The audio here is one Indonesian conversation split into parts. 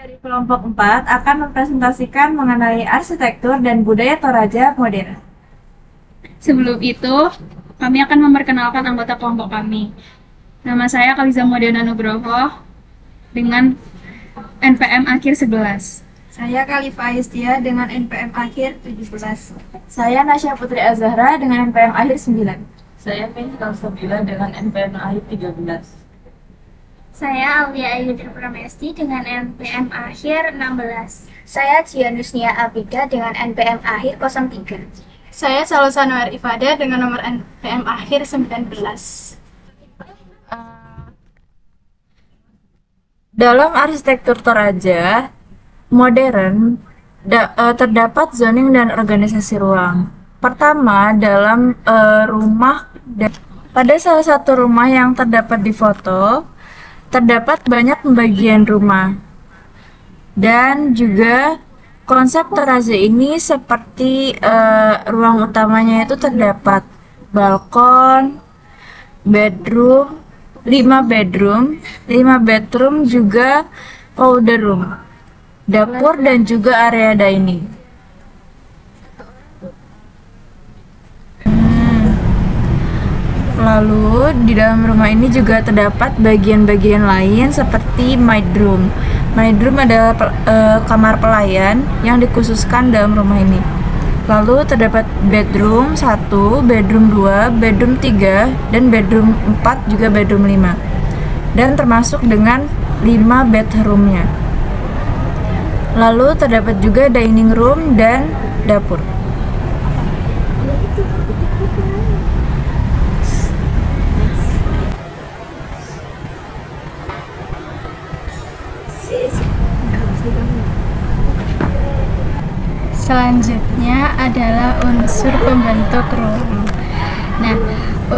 dari kelompok 4 akan mempresentasikan mengenai arsitektur dan budaya Toraja modern. Sebelum itu, kami akan memperkenalkan anggota kelompok kami. Nama saya Kaliza Modiana Nugroho dengan NPM akhir 11. Saya Kalifa Aistia dengan NPM akhir 17. Saya Nasya Putri Azahra dengan NPM akhir 9. Saya Mehdi Sabila dengan NPM akhir 13. Saya Aulia Ayudin Pramesti dengan NPM akhir 16. Saya Jianusnia Abida dengan NPM akhir 03. Saya Salosa Noer Ifada dengan nomor NPM akhir 19. Dalam arsitektur Toraja modern terdapat zoning dan organisasi ruang. Pertama, dalam rumah, pada salah satu rumah yang terdapat di foto, terdapat banyak pembagian rumah. Dan juga konsep Toraja ini seperti ruang utamanya itu terdapat balkon, bedroom, 5 bedroom juga powder room, dapur dan juga area dining. Lalu di dalam rumah ini juga terdapat bagian-bagian lain seperti maid room. Maid room adalah kamar pelayan yang dikhususkan dalam rumah ini. Lalu terdapat bedroom 1, bedroom 2, bedroom 3, dan bedroom 4 juga bedroom 5. Dan termasuk dengan 5 bedroomnya. Lalu terdapat juga dining room dan dapur. Selanjutnya adalah unsur pembentuk ruang. Nah,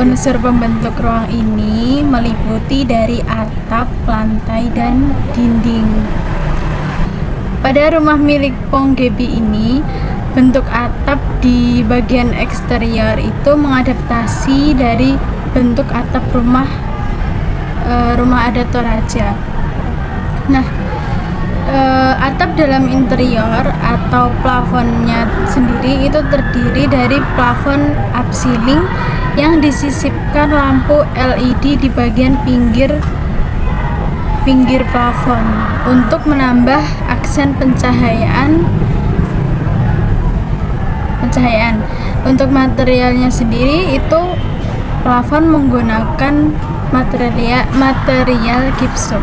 unsur pembentuk ruang ini meliputi dari atap, lantai, dan dinding. Pada rumah milik Ponggebi ini, bentuk atap di bagian eksterior itu mengadaptasi dari bentuk atap rumah adat Toraja. Nah, atap dalam interior atau plafonnya sendiri itu terdiri dari plafon upceiling yang disisipkan lampu LED di bagian pinggir plafon untuk menambah aksen pencahayaan. Untuk materialnya sendiri itu plafon menggunakan material gypsum.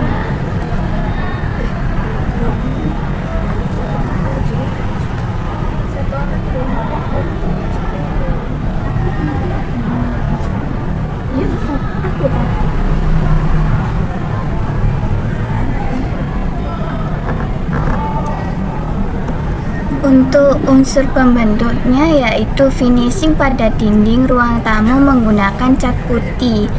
Untuk unsur pembentuknya yaitu finishing pada dinding ruang tamu menggunakan cat putih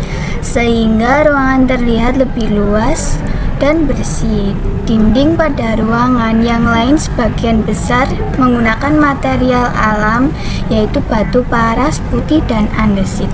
sehingga ruangan terlihat lebih luas dan bersih. Dinding pada ruangan yang lain sebagian besar menggunakan material alam yaitu batu paras, putih, dan andesit.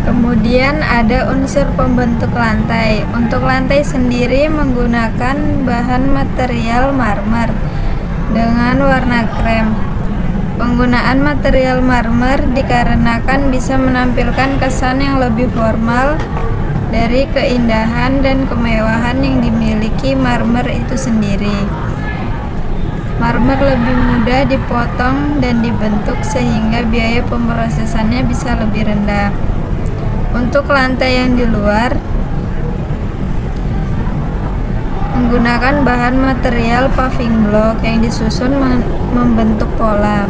Kemudian ada unsur pembentuk lantai. Untuk lantai sendiri menggunakan bahan material marmer dengan warna krem. Penggunaan material marmer dikarenakan bisa menampilkan kesan yang lebih formal dari keindahan dan kemewahan yang dimiliki marmer itu sendiri. Marmer lebih mudah dipotong dan dibentuk sehingga biaya pemrosesannya bisa lebih rendah. Untuk lantai yang di luar menggunakan bahan material paving block yang disusun membentuk pola.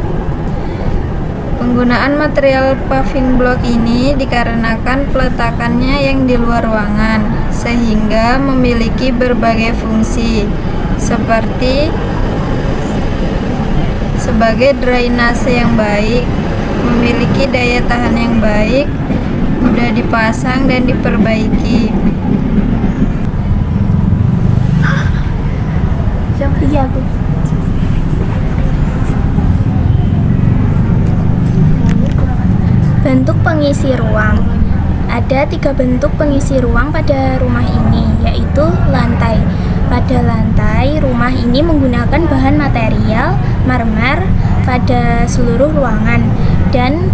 Penggunaan material paving block ini dikarenakan peletakannya yang di luar ruangan sehingga memiliki berbagai fungsi seperti sebagai drainase yang baik, memiliki daya tahan yang baik, mudah dipasang dan diperbaiki. Iya, Bu. Bentuk pengisi ruang. Ada 3 bentuk pengisi ruang pada rumah ini, yaitu lantai. Pada lantai, rumah ini menggunakan bahan material marmer pada seluruh ruangan, dan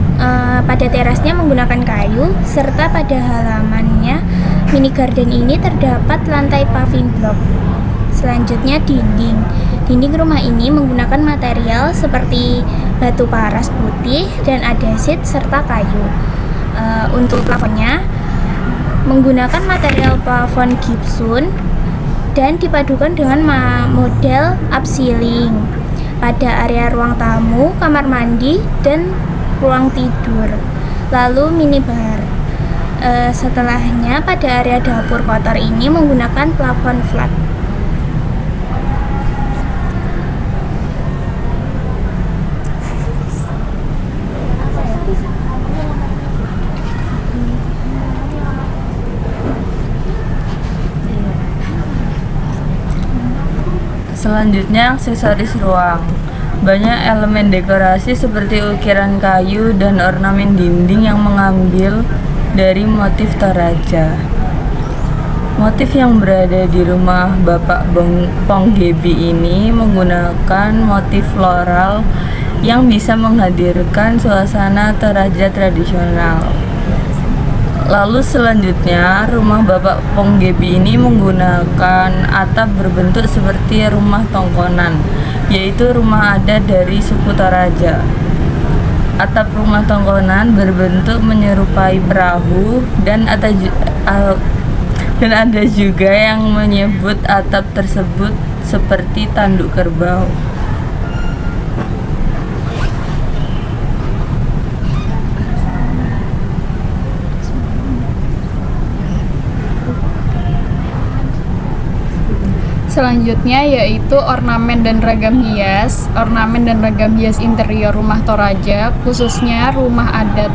pada terasnya menggunakan kayu, serta pada halamannya mini garden ini terdapat lantai paving block. Selanjutnya dinding. Dinding rumah ini menggunakan material seperti batu paras putih dan andesit serta kayu. Untuk plafonnya menggunakan material plafon gypsum dan dipadukan dengan model upceiling. Pada area ruang tamu, kamar mandi, dan ruang tidur. Lalu minibar. Setelahnya pada area dapur kotor ini menggunakan plafon flat. Selanjutnya, aksesoris ruang. Banyak elemen dekorasi seperti ukiran kayu dan ornamen dinding yang mengambil dari motif Toraja. Motif yang berada di rumah Bapak Ponggebi ini menggunakan motif floral yang bisa menghadirkan suasana Toraja tradisional. Lalu selanjutnya, rumah Bapak Ponggebi ini menggunakan atap berbentuk seperti rumah tongkonan, yaitu rumah adat dari suku Toraja. Atap rumah tongkonan berbentuk menyerupai perahu, dan ada juga yang menyebut atap tersebut seperti tanduk kerbau. Selanjutnya yaitu ornamen dan ragam hias. Ornamen dan ragam hias interior rumah Toraja, khususnya rumah adat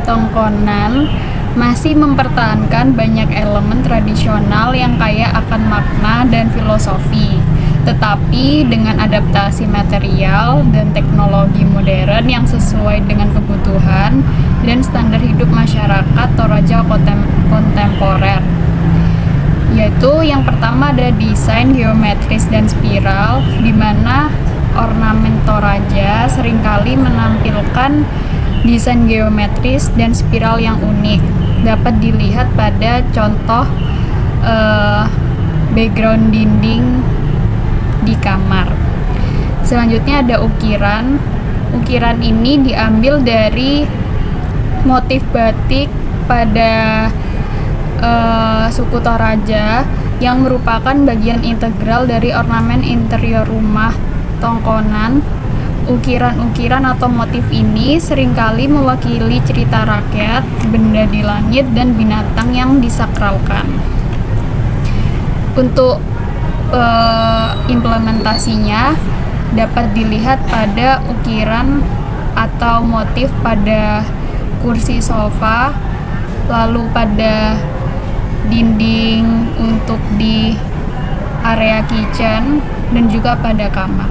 Tongkonan, masih mempertahankan banyak elemen tradisional yang kaya akan makna dan filosofi, tetapi dengan adaptasi material dan teknologi modern yang sesuai dengan kebutuhan dan standar hidup masyarakat Toraja kontemporer. Yaitu yang pertama ada desain geometris dan spiral, di mana ornamen Toraja seringkali menampilkan desain geometris dan spiral yang unik. Dapat dilihat pada contoh background dinding di kamar. Selanjutnya ada ukiran. Ukiran ini diambil dari motif batik pada suku Toraja yang merupakan bagian integral dari ornamen interior rumah Tongkonan. Ukiran-ukiran atau motif ini seringkali mewakili cerita rakyat, benda di langit, dan binatang yang disakralkan. Untuk implementasinya dapat dilihat pada ukiran atau motif pada kursi sofa, lalu pada dinding untuk di area kitchen, dan juga pada kamar.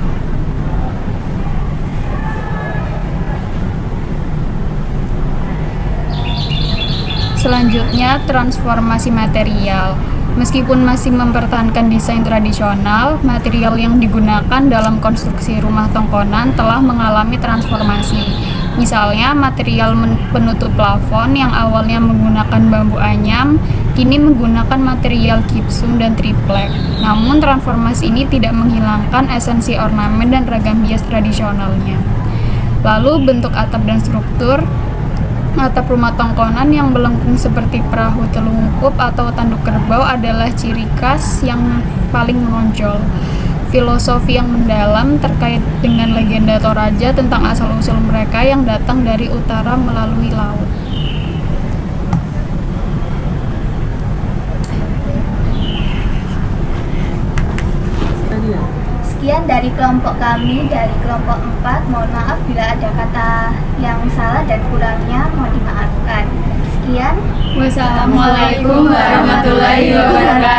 Selanjutnya, transformasi material. Meskipun masih mempertahankan desain tradisional, material yang digunakan dalam konstruksi rumah Tongkonan telah mengalami transformasi. Misalnya, material penutup plafon yang awalnya menggunakan bambu anyam, kini menggunakan material gypsum dan triplek. Namun, transformasi ini tidak menghilangkan esensi ornamen dan ragam hias tradisionalnya. Lalu, bentuk atap dan struktur. Atap rumah Tongkonan yang melengkung seperti perahu telungkup atau tanduk kerbau adalah ciri khas yang paling menonjol. Filosofi yang mendalam terkait dengan legenda Toraja tentang asal-usul mereka yang datang dari utara melalui laut. Sekian dari kelompok kami, dari kelompok 4. Mohon maaf bila ada kata yang salah dan kurangnya, mohon dimaafkan. Sekian. Wassalamualaikum warahmatullahi wabarakatuh.